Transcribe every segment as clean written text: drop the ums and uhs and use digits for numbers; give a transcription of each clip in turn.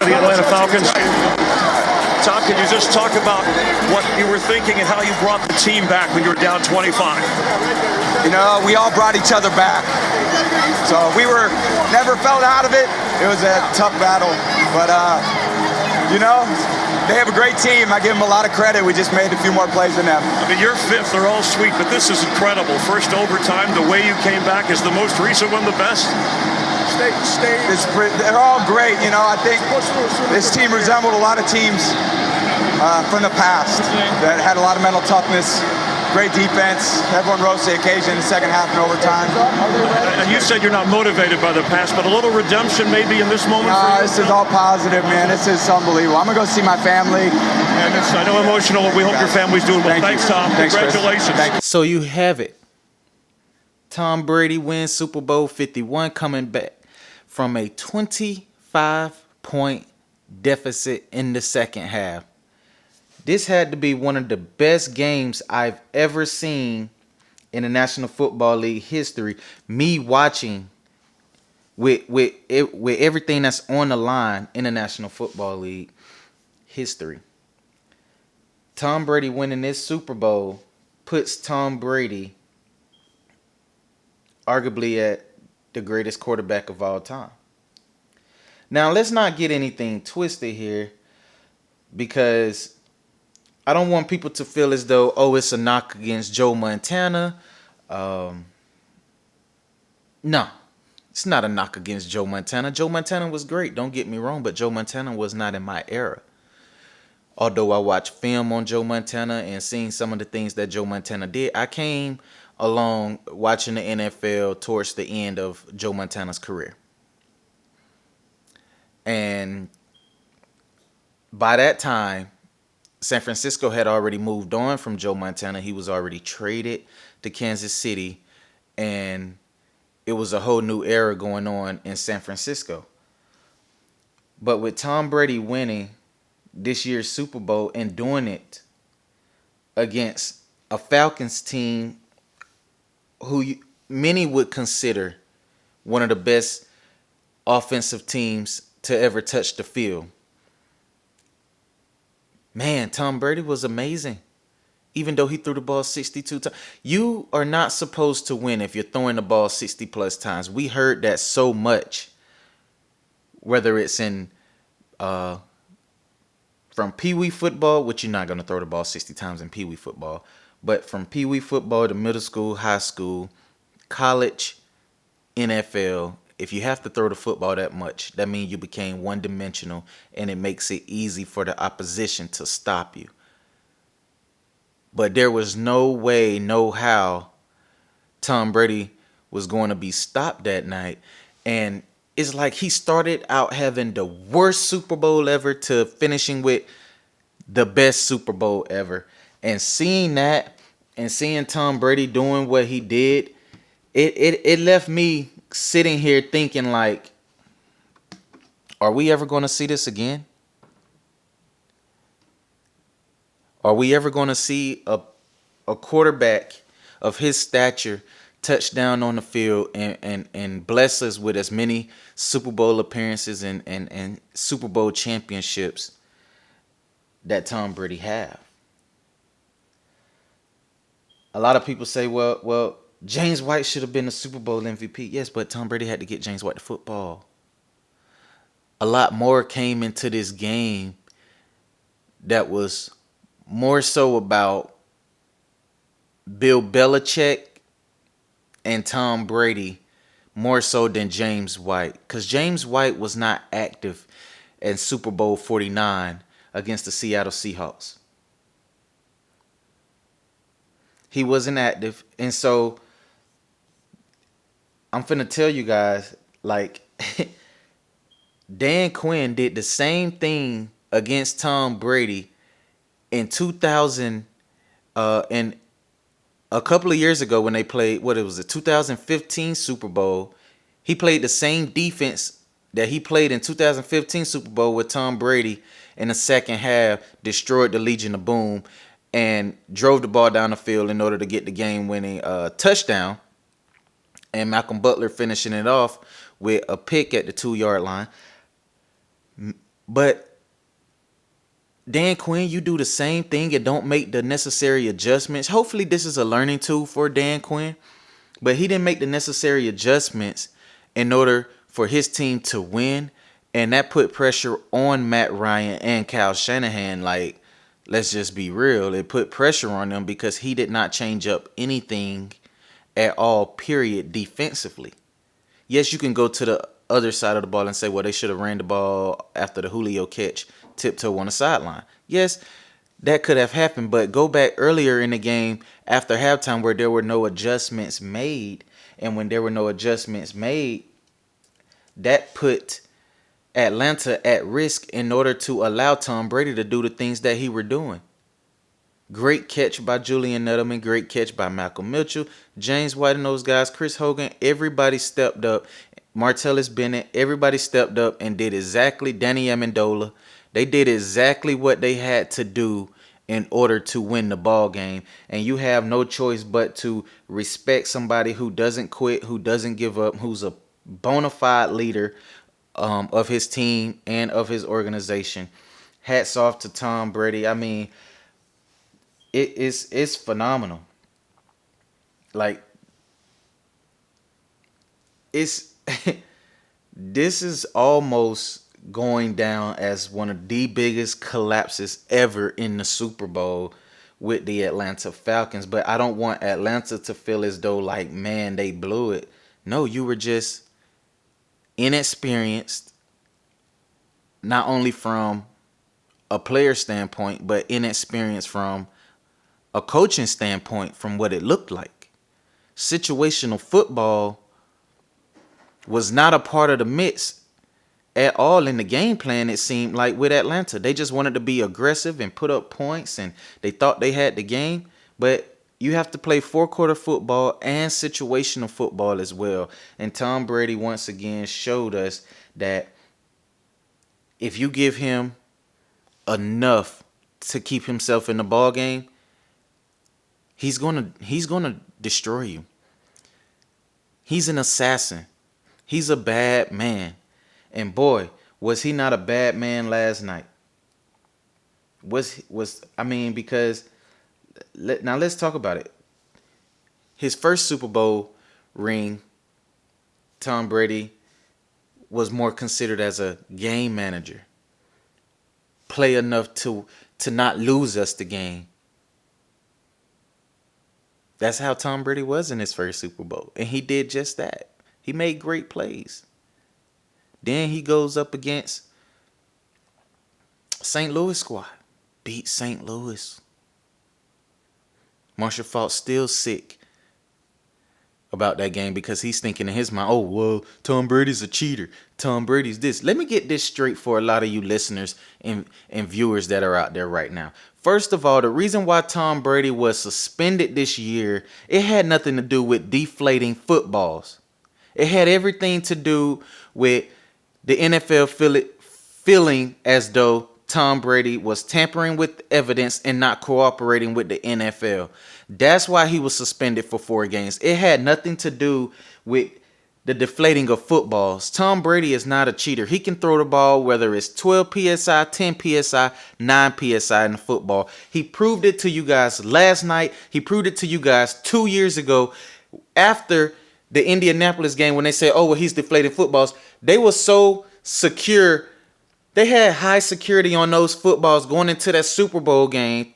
the Atlanta Falcons. Tom, could you just talk about what you were thinking and how you brought the team back when you were down 25? You know, we all brought each other back. So we never felt out of it. It was a tough battle. But, you know, they have a great team. I give them a lot of credit. We just made a few more plays than them. I mean, you're fifth. They're all sweet, but this is incredible. First overtime, the way you came back. Is the most recent one the best? They're all great. You know, I think this team resembled a lot of teams from the past that had a lot of mental toughness. Great defense. Everyone rose to the occasion in the second half and overtime. And you said you're not motivated by the past, but a little redemption maybe in this moment? This is all positive, man. This is unbelievable. I'm going to go see my family. And I know emotional. We hope your family's doing well. Thanks, Tom. Congratulations. Thank you. So you have it. Tom Brady wins Super Bowl 51, coming back from a 25-point deficit in the second half. This had to be one of the best games I've ever seen in the National Football League history. Me watching with everything that's on the line in the National Football League history. Tom Brady winning this Super Bowl puts Tom Brady arguably at the greatest quarterback of all time. Now, let's not get anything twisted here, because I don't want people to feel as though, oh, it's a knock against Joe Montana. No, it's not a knock against Joe Montana. Joe Montana was great, don't get me wrong, but Joe Montana was not in my era. Although I watched film on Joe Montana and seeing some of the things that Joe Montana did, I came along watching the NFL towards the end of Joe Montana's career. And by that time, San Francisco had already moved on from Joe Montana. He was already traded to Kansas City, and it was a whole new era going on in San Francisco. But with Tom Brady winning this year's Super Bowl and doing it against a Falcons team who many would consider one of the best offensive teams to ever touch the field. Man, Tom Brady was amazing. Even though he threw the ball 62 times. You are not supposed to win if you're throwing the ball 60 plus times. We heard that so much. Whether it's in from Pee Wee football, which you're not going to throw the ball 60 times in Pee Wee football, but from Pee Wee football to middle school, high school, college, NFL, if you have to throw the football that much, that means you became one-dimensional, and it makes it easy for the opposition to stop you. But there was no way, no how Tom Brady was going to be stopped that night. And it's like he started out having the worst Super Bowl ever to finishing with the best Super Bowl ever. And seeing that and seeing Tom Brady doing what he did, it left me sitting here thinking, like, are we ever going to see this again? Are we ever going to see a quarterback of his stature touch down on the field and bless us with as many Super Bowl appearances and Super Bowl championships that Tom Brady have? A lot of people say, well, James White should have been the Super Bowl MVP. Yes, but Tom Brady had to get James White the football. A lot more came into this game that was more so about Bill Belichick and Tom Brady more so than James White. Because James White was not active in Super Bowl 49 against the Seattle Seahawks. He wasn't active. And so I'm finna tell you guys, like, Dan Quinn did the same thing against Tom Brady in 2000, and a couple of years ago when they played, what it was, a 2015 Super Bowl. He played the same defense that he played in 2015 Super Bowl with Tom Brady in the second half, destroyed the Legion of Boom, and drove the ball down the field in order to get the game-winning touchdown. And Malcolm Butler finishing it off with a pick at the 2-yard line. But Dan Quinn, you do the same thing and don't make the necessary adjustments. Hopefully this is a learning tool for Dan Quinn, but he didn't make the necessary adjustments in order for his team to win. And that put pressure on Matt Ryan and Kyle Shanahan. Like, let's just be real. It put pressure on them because he did not change up anything at all, period, defensively. Yes, you can go to the other side of the ball and say, well, they should have ran the ball after the Julio catch, tiptoe on the sideline. Yes, that could have happened, but go back earlier in the game after halftime where there were no adjustments made. And when there were no adjustments made, that put Atlanta at risk in order to allow Tom Brady to do the things that he were doing. Great catch by Julian Edelman. Great catch by Malcolm Mitchell, James White and those guys, Chris Hogan. Everybody stepped up. Martellus Bennett. Everybody stepped up and did exactly. Danny Amendola. They did exactly what they had to do in order to win the ball game. And you have no choice but to respect somebody who doesn't quit, who doesn't give up, who's a bona fide leader of his team and of his organization. Hats off to Tom Brady. I mean, it's phenomenal. Like, it's this is almost going down as one of the biggest collapses ever in the Super Bowl with the Atlanta Falcons. But I don't want Atlanta to feel as though, like, man, they blew it. No, you were just inexperienced, not only from a player standpoint, but inexperienced from a coaching standpoint from what it looked like. Situational football was not a part of the mix at all in the game plan, it seemed like, with Atlanta. They just wanted to be aggressive and put up points, and they thought they had the game. But you have to play four-quarter football and situational football as well. And Tom Brady once again showed us that if you give him enough to keep himself in the ball game, he's gonna destroy you. He's an assassin. He's a bad man. And boy, was he not a bad man last night. Because now let's talk about it. His first Super Bowl ring, Tom Brady was more considered as a game manager. Play enough to not lose us the game. That's how Tom Brady was in his first Super Bowl. And he did just that. He made great plays. Then he goes up against St. Louis squad. Beat St. Louis. Marshall Faulk still sick about that game because he's thinking in his mind, oh, well, Tom Brady's a cheater. Tom Brady's this. Let me get this straight for a lot of you listeners and viewers that are out there right now. First of all, the reason why Tom Brady was suspended this year, it had nothing to do with deflating footballs. It had everything to do with the NFL feeling as though Tom Brady was tampering with evidence and not cooperating with the NFL. That's why he was suspended for 4 games. It had nothing to do with the deflating of footballs. Tom Brady is not a cheater. He can throw the ball whether it's 12 PSI, 10 PSI, 9 PSI in the football. He proved it to you guys last night. He proved it to you guys 2 years ago after the Indianapolis game when they said, oh, well, he's deflating footballs. They were so secure. They had high security on those footballs going into that Super Bowl game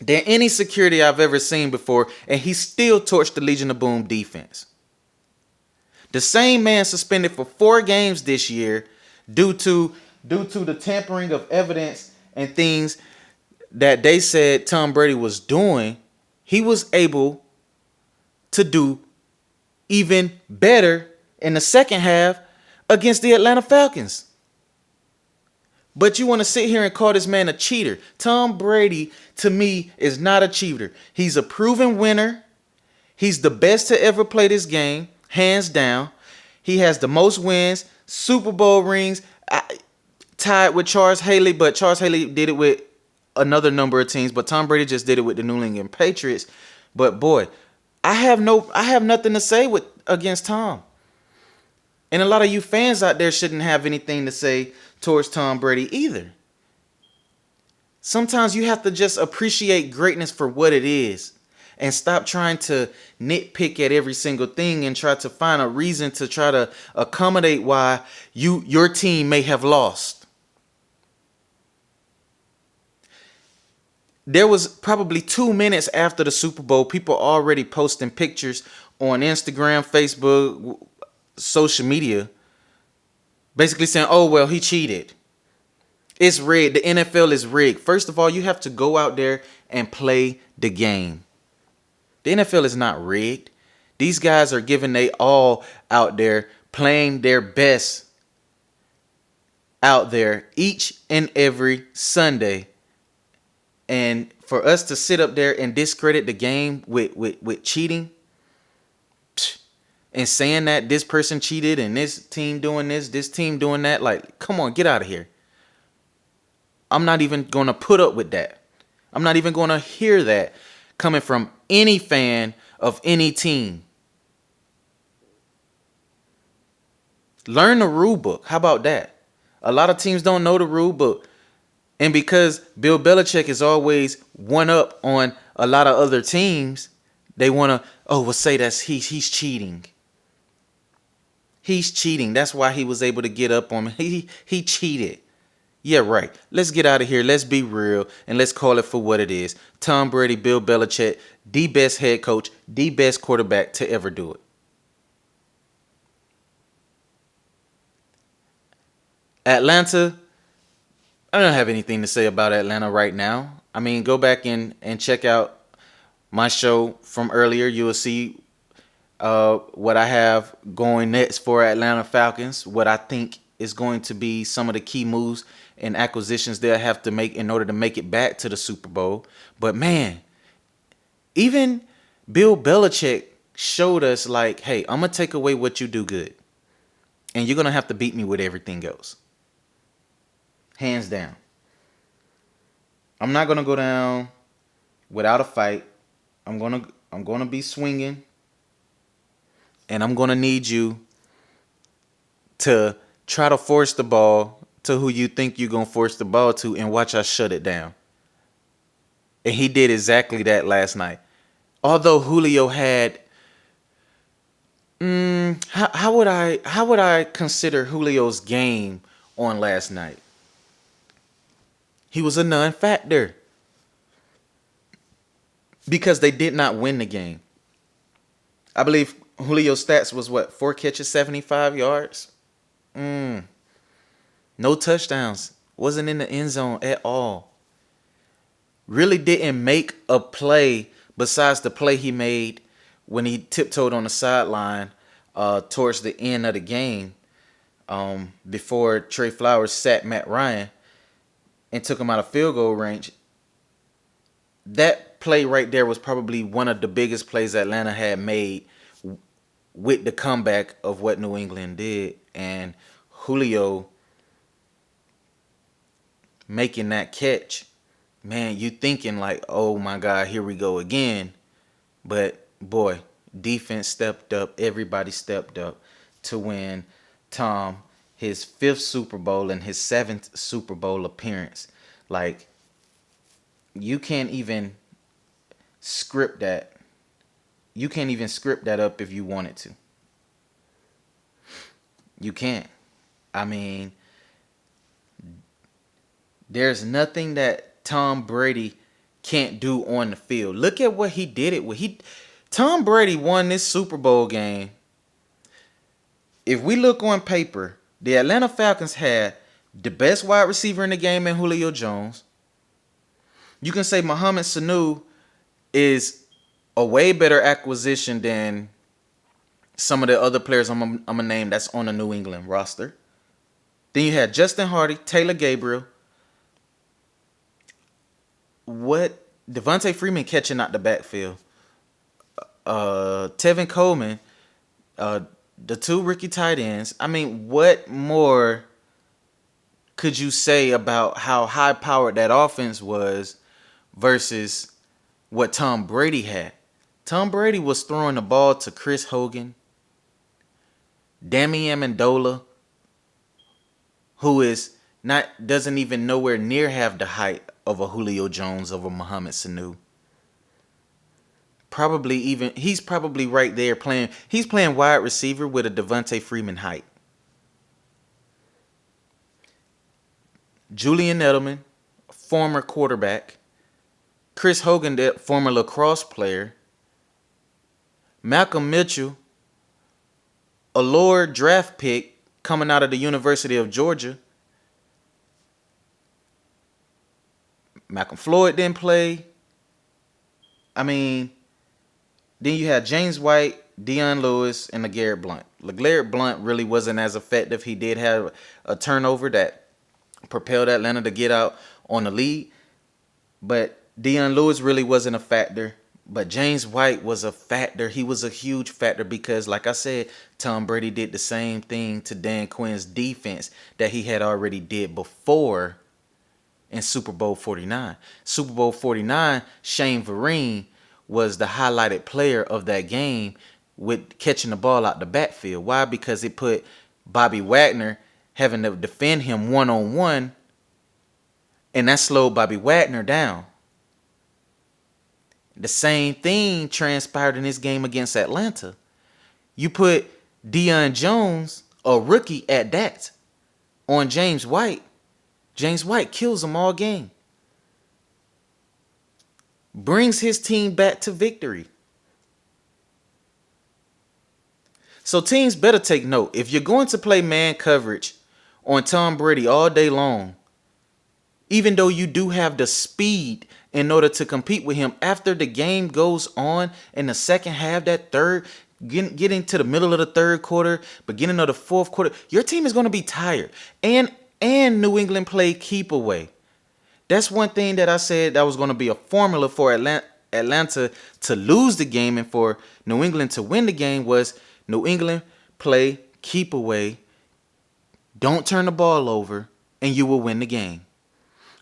than any security I've ever seen before, and he still torched the Legion of Boom defense. The same man suspended for 4 games this year due to the tampering of evidence and things that they said Tom Brady was doing, he was able to do even better in the second half against the Atlanta Falcons. But you want to sit here and call this man a cheater. Tom Brady, to me, is not a cheater. He's a proven winner. He's the best to ever play this game, hands down. He has the most wins, Super Bowl rings, tied with Charles Haley, but Charles Haley did it with another number of teams, but Tom Brady just did it with the New England Patriots. But boy, I have nothing to say against Tom. And a lot of you fans out there shouldn't have anything to say towards Tom Brady either. Sometimes you have to just appreciate greatness for what it is and stop trying to nitpick at every single thing and try to find a reason to try to accommodate why your team may have lost. There was probably 2 minutes after the Super Bowl, people already posting pictures on Instagram, Facebook, social media, basically saying, oh, well, he cheated. It's rigged. The NFL is rigged. First of all, you have to go out there and play the game. The NFL is not rigged. These guys are giving they all out there, playing their best out there each and every Sunday. And for us to sit up there and discredit the game with cheating and saying that this person cheated and this team doing this team doing that, like, come on, get out of here. I'm not even going to put up with that. I'm not even going to hear that coming from any fan of any team. Learn the rule book. How about that? A lot of teams don't know the rule book. And because Bill Belichick is always one up on a lot of other teams, they want to, say that's he's cheating. He's cheating. That's why he was able to get up on me. He cheated. Yeah, right. Let's get out of here. Let's be real and let's call it for what it is. Tom Brady, Bill Belichick, the best head coach, the best quarterback to ever do it. Atlanta, I don't have anything to say about Atlanta right now. I mean, go back and check out my show from earlier. You will see what I have going next for Atlanta Falcons, what I think is going to be some of the key moves and acquisitions they'll have to make in order to make it back to the Super Bowl. But man, even Bill Belichick showed us like, hey, I'm going to take away what you do good. And you're going to have to beat me with everything else. Hands down. I'm not going to go down without a fight. I'm going to be swinging. And I'm going to need you to try to force the ball to who you think you're going to force the ball to and watch us shut it down. And he did exactly that last night. Although Julio had how would I consider Julio's game on last night? He was a non-factor because they did not win the game. I believe Julio's stats was 4 catches, 75 yards. No touchdowns. Wasn't in the end zone at all. Really didn't make a play besides the play he made when he tiptoed on the sideline towards the end of the game before Trey Flowers sacked Matt Ryan and took him out of field goal range. That play right there was probably one of the biggest plays Atlanta had made with the comeback of what New England did. And Julio making that catch, man, you thinking like, oh my God, here we go again. But boy, defense stepped up. Everybody stepped up to win Tom his 5th Super Bowl and his 7th Super Bowl appearance. Like, you can't even script that. You can't even script that up if you wanted to. You can't. I mean, there's nothing that Tom Brady can't do on the field. Look at what he did it with. Tom Brady won this Super Bowl game. If we look on paper, the Atlanta Falcons had the best wide receiver in the game in Julio Jones. You can say Mohamed Sanu is a way better acquisition than some of the other players I'm going to name that's on the New England roster. Then you had Justin Hardy, Taylor Gabriel. Devontae Freeman catching out the backfield. Tevin Coleman, the 2 rookie tight ends. I mean, what more could you say about how high-powered that offense was versus what Tom Brady had? Tom Brady was throwing the ball to Chris Hogan, Dami Amendola, who is not doesn't even nowhere near have the height of a Julio Jones, of a Mohamed Sanu. He's probably right there playing. He's playing wide receiver with a Devontae Freeman height. Julian Edelman, former quarterback. Chris Hogan, the former lacrosse player. Malcolm Mitchell, a lower draft pick coming out of the University of Georgia. Malcolm Floyd didn't play. I mean, then you had James White, Deion Lewis, and LeGarrette Blount. LeGarrette Blount really wasn't as effective. He did have a turnover that propelled Atlanta to get out on the lead. But Deion Lewis really wasn't a factor. But James White was a factor. He was a huge factor because, like I said, Tom Brady did the same thing to Dan Quinn's defense that he had already did before in Super Bowl 49. Super Bowl 49, Shane Vereen was the highlighted player of that game with catching the ball out the backfield. Why? Because it put Bobby Wagner having to defend him one-on-one, and that slowed Bobby Wagner down. The same thing transpired in this game against Atlanta. You put Deion Jones, a rookie at that, on James White. James White kills him all game. Brings his team back to victory. So teams better take note. If you're going to play man coverage on Tom Brady all day long, even though you do have the speed in order to compete with him, after the game goes on in the second half, that third, getting to the middle of the third quarter, beginning of the fourth quarter, your team is going to be tired. And New England played keep away. That's one thing that I said that was going to be a formula for Atlanta to lose the game and for New England to win the game was New England play keep away, don't turn the ball over, and you will win the game.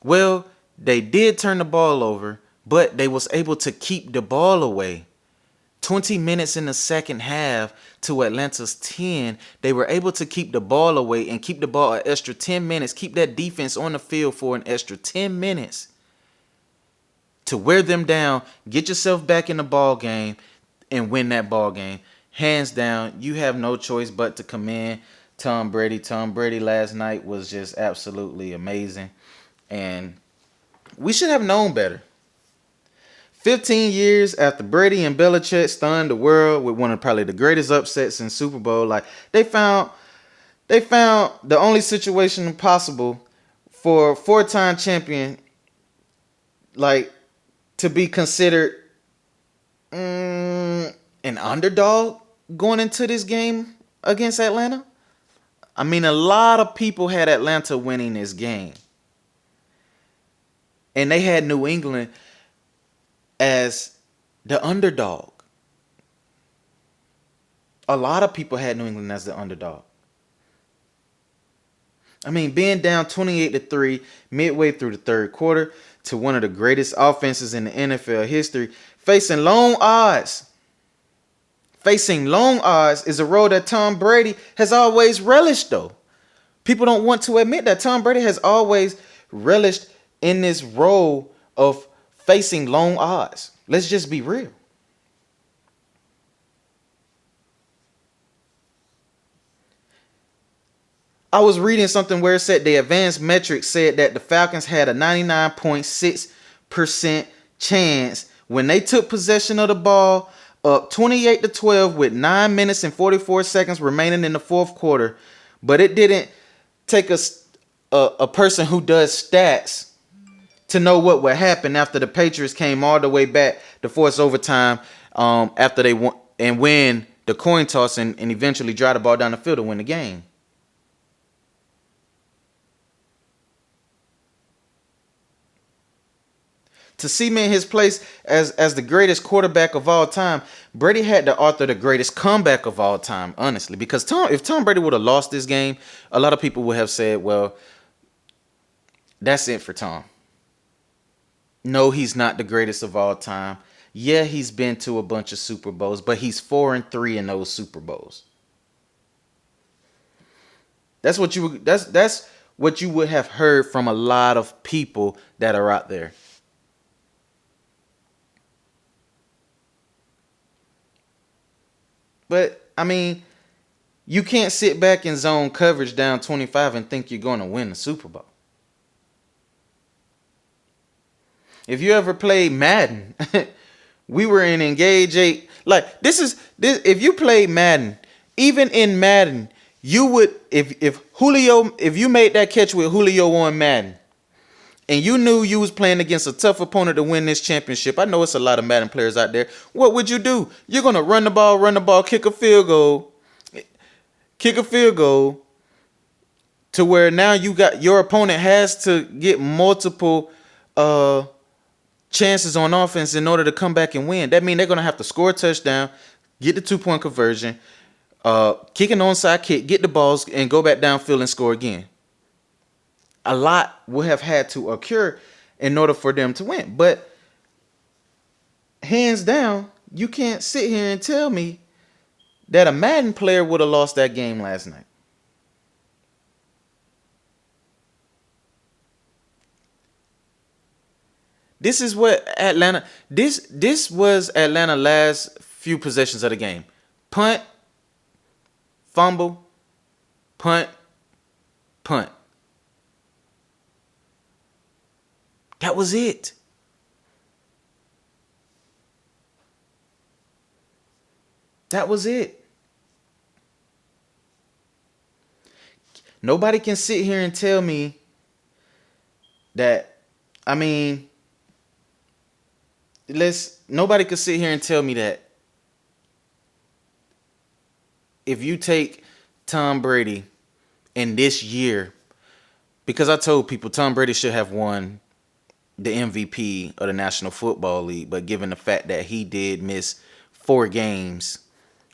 Well, they did turn the ball over, but they was able to keep the ball away. 20 minutes in the second half to Atlanta's 10, they were able to keep the ball away and keep the ball an extra 10 minutes, keep that defense on the field for an extra 10 minutes to wear them down, get yourself back in the ball game, and win that ball game. Hands down, you have no choice but to commend Tom Brady. Tom Brady last night was just absolutely amazing. And we should have known better. 15 years after Brady and Belichick stunned the world with one of probably the greatest upsets in Super Bowl, like they found the only situation possible for a four-time champion, like, to be considered an underdog going into this game against Atlanta. I mean, a lot of people had Atlanta winning this game. And they had New England as the underdog. A lot of people had New England as the underdog. I mean, being down 28-3 midway through the third quarter to one of the greatest offenses in the NFL history, facing long odds. Facing long odds is a role that Tom Brady has always relished, though. People don't want to admit that Tom Brady has always relished in this role of facing long odds. Let's just be real. I was reading something where it said the advanced metrics said that the Falcons had a 99.6% chance when they took possession of the ball up 28-12 with 9 minutes and 44 seconds remaining in the fourth quarter. But it didn't take a person who does stats to know what would happen after the Patriots came all the way back to force overtime after they won and win the coin toss and eventually drive the ball down the field to win the game. To cement his place as the greatest quarterback of all time, Brady had to author the greatest comeback of all time, honestly. Because if Tom Brady would have lost this game, a lot of people would have said, well, that's it for Tom. No, he's not the greatest of all time. Yeah, he's been to a bunch of Super Bowls, but he's 4-3 in those Super Bowls. That's what you would have heard from a lot of people that are out there. But I mean, you can't sit back in zone coverage down 25 and think you're going to win the Super Bowl. If you ever played Madden, we were in Engage 8. Like this if you played Madden, even in Madden, you would if you made that catch with Julio on Madden and you knew you was playing against a tough opponent to win this championship. I know it's a lot of Madden players out there. What would you do? You're going to run the ball, kick a field goal to where now you got your opponent has to get multiple chances on offense in order to come back and win. That means they're going to have to score a touchdown, get the 2-point conversion, kick an onside kick, get the balls, and go back downfield and score again. A lot would have had to occur in order for them to win. But hands down, you can't sit here and tell me that a Madden player would have lost that game last night. This is what Atlanta. This was Atlanta last few possessions of the game. Punt, fumble, punt, punt. That was it. That was it. Nobody can sit here and tell me that. I mean, nobody can sit here and tell me that if you take Tom Brady in this year, because I told people Tom Brady should have won the MVP of the National Football League, but given the fact that he did miss 4 games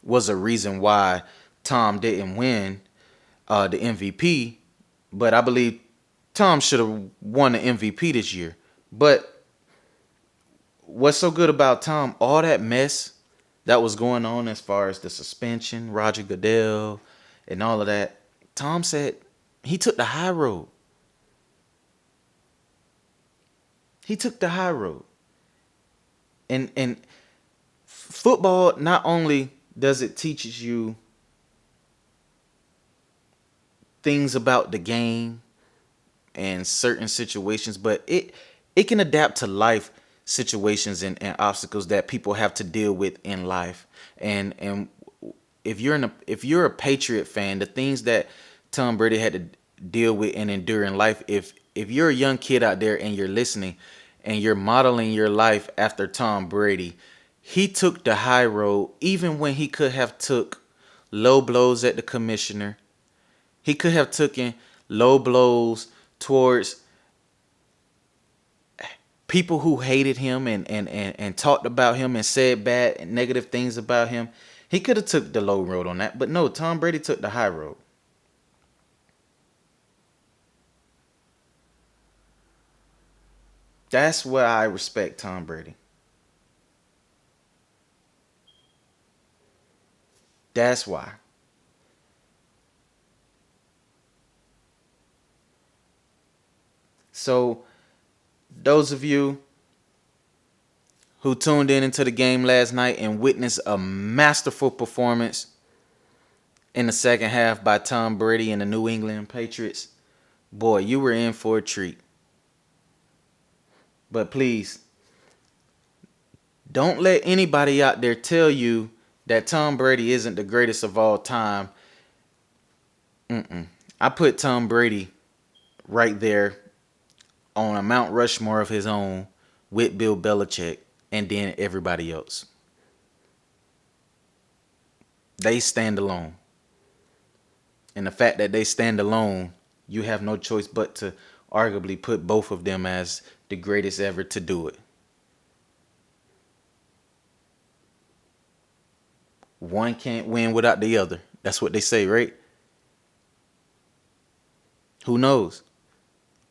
was a reason why Tom didn't win the MVP. But I believe Tom should have won the MVP this year. But what's so good about Tom, all that mess that was going on as far as the suspension, Roger Goodell, and all of that, Tom said he took the high road. He took the high road. And football, not only does it teaches you things about the game and certain situations, but it can adapt to life situations and obstacles that people have to deal with in life. And if you're a Patriot fan, the things that Tom Brady had to deal with and endure in life, if you're a young kid out there and you're listening and you're modeling your life after Tom Brady, he took the high road even when he could have took low blows at the commissioner. He could have taken low blows towards people who hated him and talked about him and said bad and negative things about him. He could have took the low road on that, but no, Tom Brady took the high road. That's why I respect Tom Brady. That's why. So, those of you who tuned in into the game last night and witnessed a masterful performance in the second half by Tom Brady and the New England Patriots, boy, you were in for a treat. But please, don't let anybody out there tell you that Tom Brady isn't the greatest of all time. I put Tom Brady right there on a Mount Rushmore of his own with Bill Belichick and then everybody else. They stand alone. And the fact that they stand alone, you have no choice but to arguably put both of them as the greatest ever to do it. One can't win without the other. That's what they say, right? Who knows?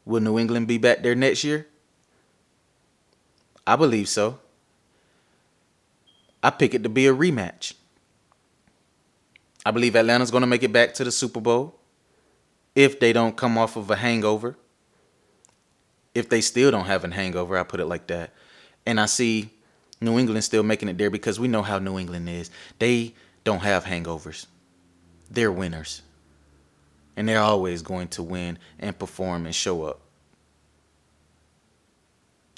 Will New England be back there next year? I believe so. I pick it to be a rematch. I believe Atlanta's going to make it back to the Super Bowl. if they don't come off of a hangover. If they still don't have a hangover, I put it like that. And I see New England still making it there because we know how New England is. They don't have hangovers. They're winners. And they're always going to win and perform and show up.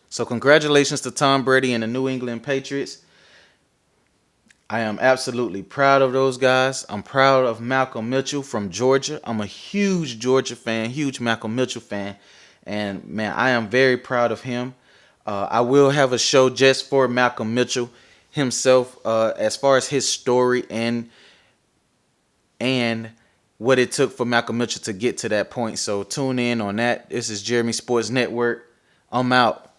So congratulations to Tom Brady and the New England Patriots. I am absolutely proud of those guys. I'm proud of Malcolm Mitchell from Georgia. I'm a huge Georgia fan, huge Malcolm Mitchell fan. And, man, I am very proud of him. I will have a show just for Malcolm Mitchell himself as far as his story and what it took for Malcolm Mitchell to get to that point. So tune in on that. This is Jeremy Sports Network. I'm out.